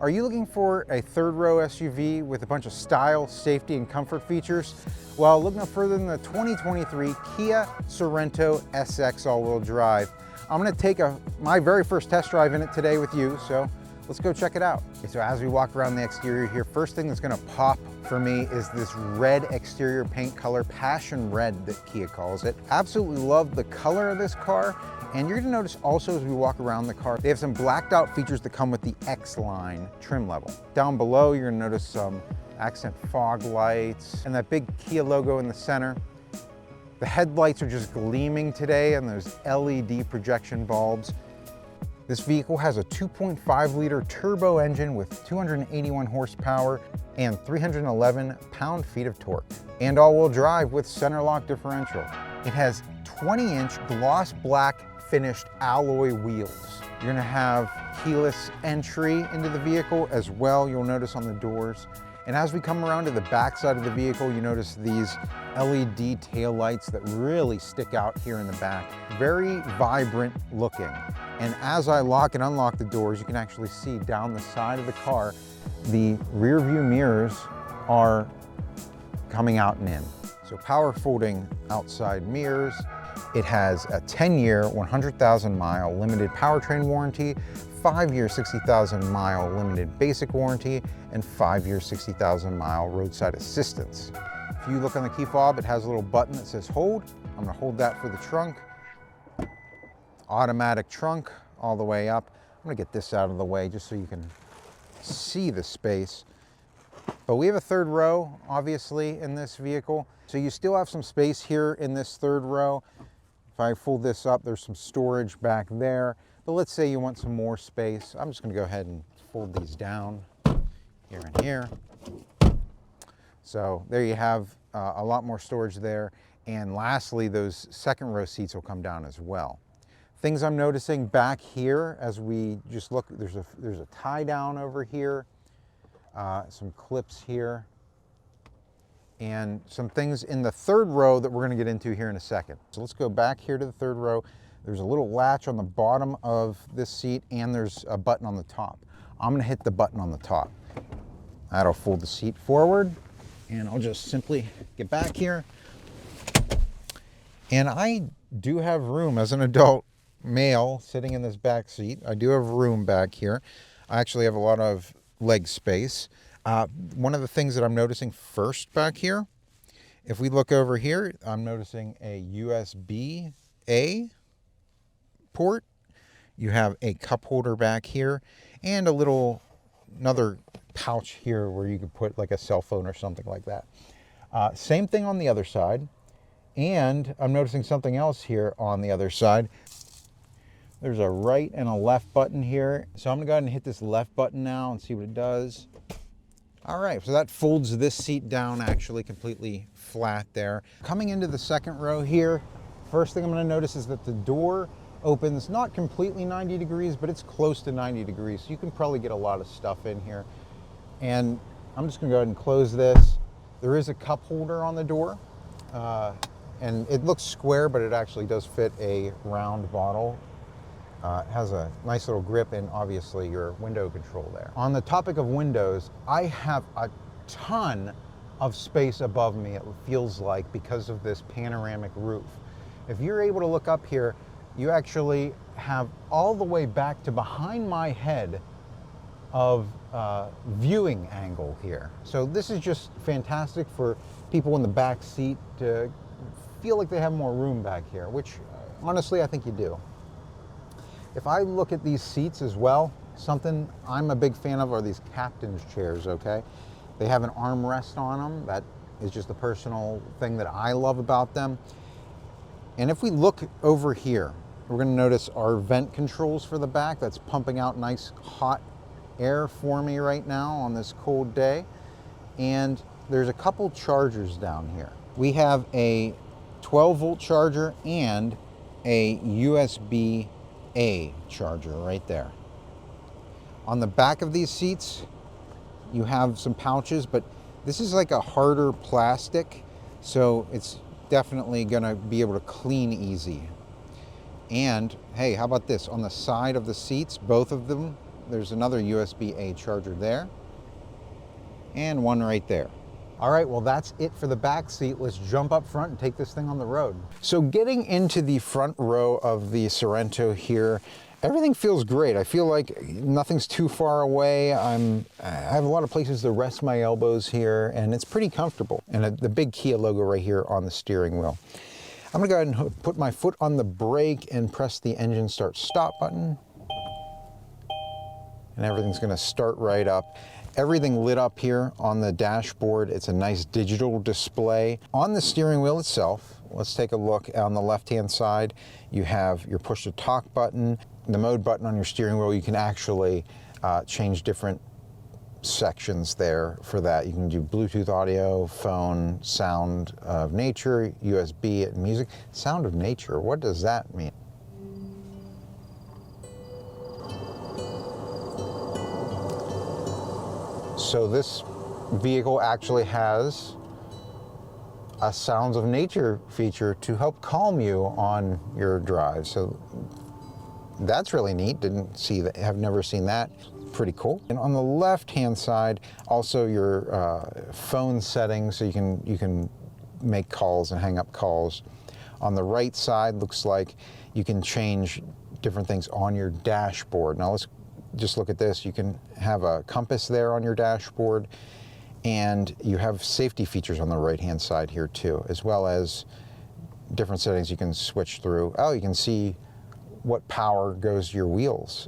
Are you looking for a third row SUV with a bunch of style, safety, and comfort features? Well, look no further than the 2023 Kia Sorento SX all-wheel drive. I'm going to take my very first test drive in it today with you, so let's go check it out. Okay, so as we walk around the exterior here, first thing that's going to pop for me is this red exterior paint color, passion red that Kia calls it. Absolutely love the color of this car. And you're gonna notice also as we walk around the car, they have some blacked out features that come with the X-Line trim level. Down below, you're gonna notice some accent fog lights and that big Kia logo in the center. The headlights are just gleaming today and those LED projection bulbs. This vehicle has a 2.5 liter turbo engine with 281 horsepower and 311 pound-feet of torque. And all-wheel drive with center lock differential. It has 20-inch gloss black finished alloy wheels. You're gonna have keyless entry into the vehicle as well, you'll notice on the doors. And as we come around to the back side of the vehicle, you notice these LED tail lights that really stick out here in the back. Very vibrant looking. And as I lock and unlock the doors, you can actually see down the side of the car, the rear view mirrors are coming out and in. So power folding outside mirrors. It has a 10-year, 100,000 mile limited powertrain warranty, 5-year, 60,000 mile limited basic warranty, and 5-year, 60,000 mile roadside assistance. If you look on the key fob, it has a little button that says hold. I'm gonna hold that for the trunk. Automatic trunk all the way up. I'm gonna get this out of the way just so you can see the space. But we have a third row, obviously, in this vehicle. So you still have some space here in this third row. If I fold this up, there's some storage back there. But let's say you want some more space. I'm just gonna go ahead and fold these down here and here. So there you have a lot more storage there. And lastly, those second row seats will come down as well. Things I'm noticing back here as we just look, there's a tie down over here, some clips here, and some things in the third row that we're going to get into here in a second. So let's go back here to the third row. There's a little latch on the bottom of this seat and there's a button on the top. I'm going to hit the button on the top. That'll fold the seat forward and I'll just simply get back here. And I do have room as an adult male sitting in this back seat. I do have room back here. I actually have a lot of leg space. One of the things that I'm noticing first back here, if we look over here, I'm noticing a USB-A port. You have a cup holder back here and another pouch here where you could put like a cell phone or something like that. Same thing on the other side. And I'm noticing something else here on the other side. There's a right and a left button here. So I'm gonna go ahead and hit this left button now and see what it does. All right, so that folds this seat down actually completely flat there. Coming into the second row here, first thing I'm gonna notice is that the door opens not completely 90 degrees, but it's close to 90 degrees. So you can probably get a lot of stuff in here. And I'm just gonna go ahead and close this. There is a cup holder on the door. And it looks square, but it actually does fit a round bottle. It has a nice little grip and obviously your window control there. On the topic of windows, I have a ton of space above me, it feels like, because of this panoramic roof. If you're able to look up here, you actually have all the way back to behind my head of viewing angle here. So this is just fantastic for people in the back seat to feel like they have more room back here, which honestly I think you do. If I look at these seats as well, something I'm a big fan of are these captain's chairs, okay? They have an armrest on them. That is just a personal thing that I love about them. And if we look over here, we're gonna notice our vent controls for the back. That's pumping out nice hot air for me right now on this cold day. And there's a couple chargers down here. We have a 12-volt charger and a USB-A charger right there. On the back of these seats, you have some pouches, but this is like a harder plastic, so it's definitely gonna be able to clean easy. And hey, how about this? On the side of the seats, both of them, there's another USB-A charger there, and one right there. All right, well, that's it for the back seat. Let's jump up front and take this thing on the road. So getting into the front row of the Sorento here, everything feels great. I feel like nothing's too far away. I have a lot of places to rest my elbows here, and it's pretty comfortable. And the big Kia logo right here on the steering wheel. I'm gonna go ahead and put my foot on the brake and press the engine start stop button. And everything's gonna start right up. Everything lit up here on the dashboard. It's a nice digital display. On the steering wheel itself, let's take a look. On the left-hand side, you have your push to talk button. The mode button on your steering wheel, you can actually change different sections there for that. You can do Bluetooth audio, phone, sound of nature, USB, and music. Sound of nature, what does that mean? So this vehicle actually has a sounds of nature feature to help calm you on your drive. So that's really neat. Didn't see that, have never seen that. Pretty cool. And on the left-hand side, also your phone settings, so you can make calls and hang up calls. On the right side, looks like you can change different things on your dashboard. Now let's just look at this. You can have a compass there on your dashboard, and you have safety features on the right-hand side here too, as well as different settings you can switch through. Oh, you can see what power goes to your wheels.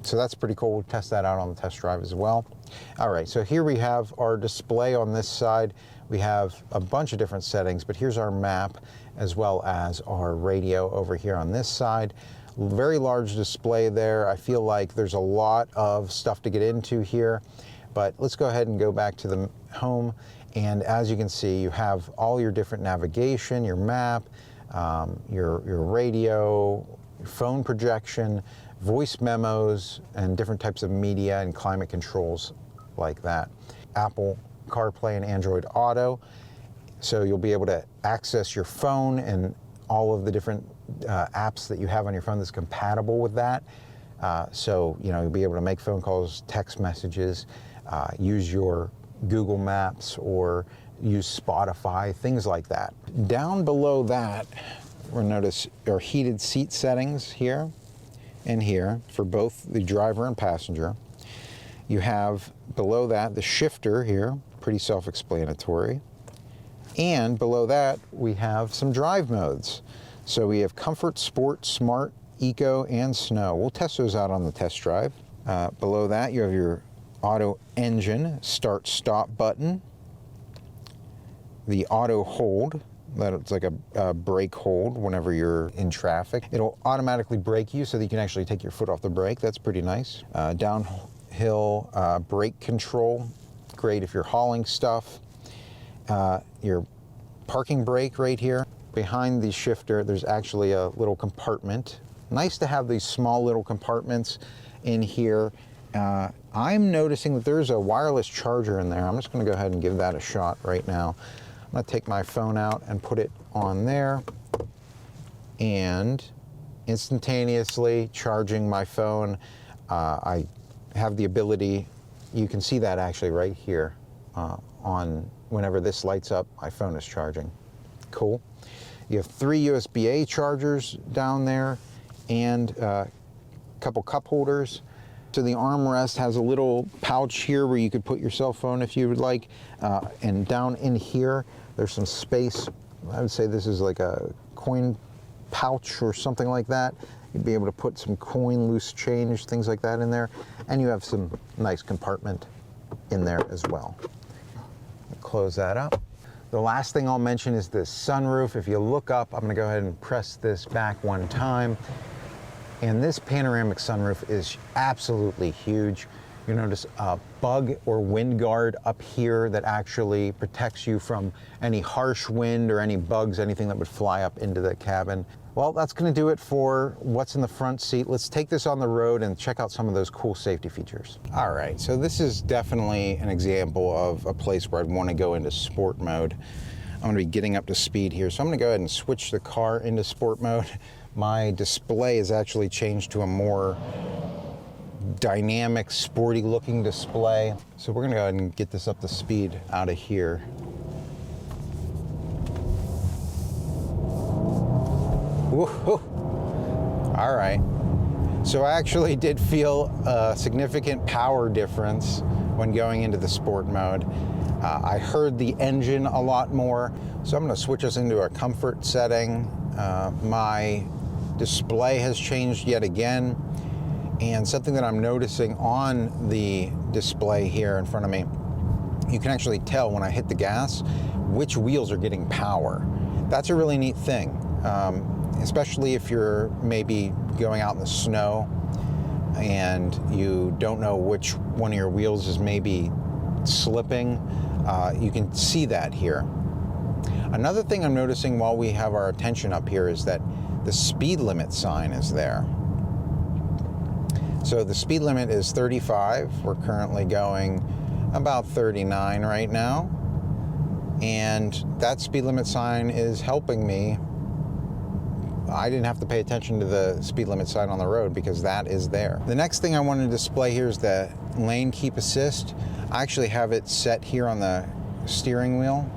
So that's pretty cool. We'll test that out on the test drive as well. All right, so here we have our display on this side. We have a bunch of different settings, but here's our map as well as our radio over here on this side. Very large display there. I feel like there's a lot of stuff to get into here, but let's go ahead and go back to the home. And as you can see, you have all your different navigation, your map, your radio, your phone projection, voice memos, and different types of media and climate controls like that. Apple CarPlay and Android Auto. So you'll be able to access your phone and all of the different apps that you have on your phone that's compatible with that. So, you know, you'll be able to make phone calls, text messages, use your Google Maps or use Spotify, things like that. Down below that, we'll notice our heated seat settings here and here for both the driver and passenger. You have below that the shifter here, pretty self-explanatory. And below that, we have some drive modes. So we have Comfort, Sport, Smart, Eco, and Snow. We'll test those out on the test drive. Below that, you have your auto engine start-stop button. The auto hold, that's like a brake hold whenever you're in traffic. It'll automatically brake you so that you can actually take your foot off the brake. That's pretty nice. Downhill brake control, great if you're hauling stuff. Your parking brake right here. Behind the shifter, there's actually a little compartment. Nice to have these small little compartments in here. I'm noticing that there's a wireless charger in there. I'm just gonna go ahead and give that a shot right now. I'm gonna take my phone out and put it on there, and instantaneously charging my phone. I have the ability, you can see that actually right here on whenever this lights up, my phone is charging. Cool. You have 3 USB-A chargers down there and a couple cup holders. So the armrest has a little pouch here where you could put your cell phone if you would like. And down in here, there's some space. I would say this is like a coin pouch or something like that. You'd be able to put some coin, loose change, things like that in there. And you have some nice compartment in there as well. Close that up. The last thing I'll mention is this sunroof. If you look up, I'm gonna go ahead and press this back one time. And this panoramic sunroof is absolutely huge. You'll notice a bug or wind guard up here that actually protects you from any harsh wind or any bugs, anything that would fly up into the cabin. Well, that's gonna do it for what's in the front seat. Let's take this on the road and check out some of those cool safety features. All right, so this is definitely an example of a place where I'd wanna go into sport mode. I'm gonna be getting up to speed here, so I'm gonna go ahead and switch the car into sport mode. My display is actually changed to a more dynamic, sporty looking display. So we're gonna go ahead and get this up to speed out of here. Woohoo! All right. So I actually did feel a significant power difference when going into the sport mode. I heard the engine a lot more. So I'm gonna switch us into a comfort setting. My display has changed yet again. And something that I'm noticing on the display here in front of me, you can actually tell when I hit the gas, which wheels are getting power. That's a really neat thing. Especially if you're maybe going out in the snow and you don't know which one of your wheels is maybe slipping, you can see that here. Another thing I'm noticing while we have our attention up here is that the speed limit sign is there. So the speed limit is 35. We're currently going about 39 right now. And that speed limit sign is helping me. I didn't have to pay attention to the speed limit sign on the road because that is there. The next thing I want to display here is the lane keep assist. I actually have it set here on the steering wheel.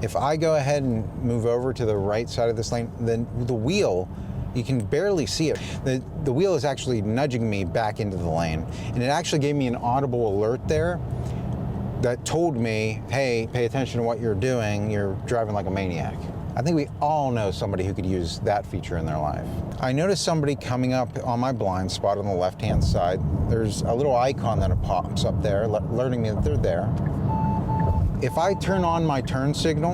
If I go ahead and move over to the right side of this lane, then the wheel, you can barely see it. The wheel is actually nudging me back into the lane. And it actually gave me an audible alert there that told me, hey, pay attention to what you're doing. You're driving like a maniac. I think we all know somebody who could use that feature in their life. I noticed somebody coming up on my blind spot on the left-hand side. There's a little icon that pops up there, alerting me that they're there. If I turn on my turn signal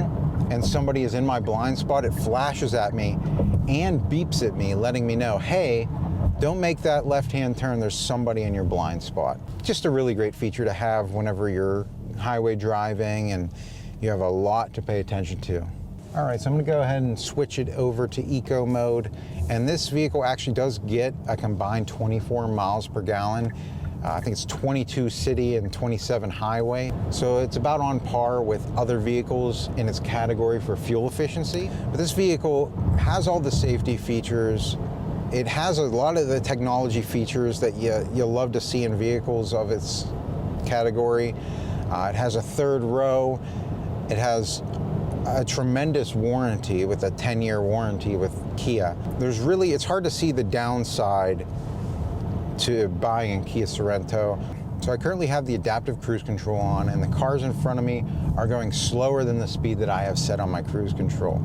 and somebody is in my blind spot, it flashes at me and beeps at me, letting me know, hey, don't make that left-hand turn, there's somebody in your blind spot. Just a really great feature to have whenever you're highway driving and you have a lot to pay attention to. All right, so I'm gonna go ahead and switch it over to eco mode. And this vehicle actually does get a combined 24 miles per gallon. I think it's 22 city and 27 highway. So it's about on par with other vehicles in its category for fuel efficiency. But this vehicle has all the safety features. It has a lot of the technology features that you'll love to see in vehicles of its category. It has a third row. It has a tremendous warranty with a 10-year warranty with Kia. It's hard to see the downside to buying a Kia Sorento. So I currently have the adaptive cruise control on, and the cars in front of me are going slower than the speed that I have set on my cruise control.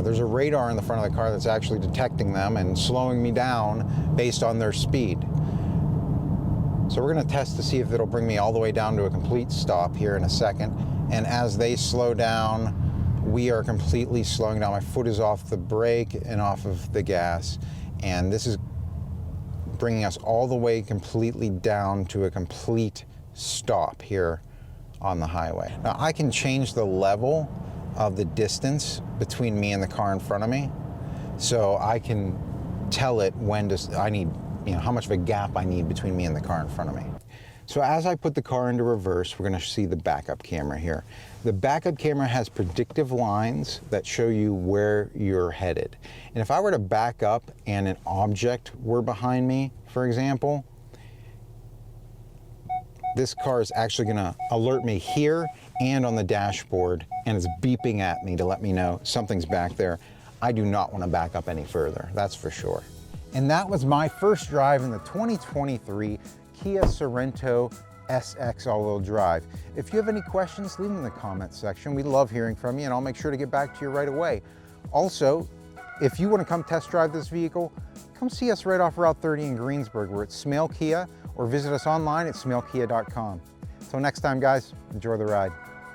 There's a radar in the front of the car that's actually detecting them and slowing me down based on their speed. So we're gonna test to see if it'll bring me all the way down to a complete stop here in a second. And as they slow down, we are completely slowing down. My foot is off the brake and off of the gas. And this is bringing us all the way completely down to a complete stop here on the highway. Now I can change the level of the distance between me and the car in front of me. So I can tell it when I need, how much of a gap I need between me and the car in front of me. So as I put the car into reverse, we're gonna see the backup camera here. The backup camera has predictive lines that show you where you're headed. And if I were to back up and an object were behind me, for example, this car is actually gonna alert me here and on the dashboard, and it's beeping at me to let me know something's back there. I do not wanna back up any further, that's for sure. And that was my first drive in the 2023 Kia Sorento SX all-wheel drive. If you have any questions, leave them in the comments section. We love hearing from you, and I'll make sure to get back to you right away. Also, if you want to come test drive this vehicle, come see us right off Route 30 in Greensburg. We're at Smale Kia, or visit us online at smalekia.com. Until next time, guys, enjoy the ride.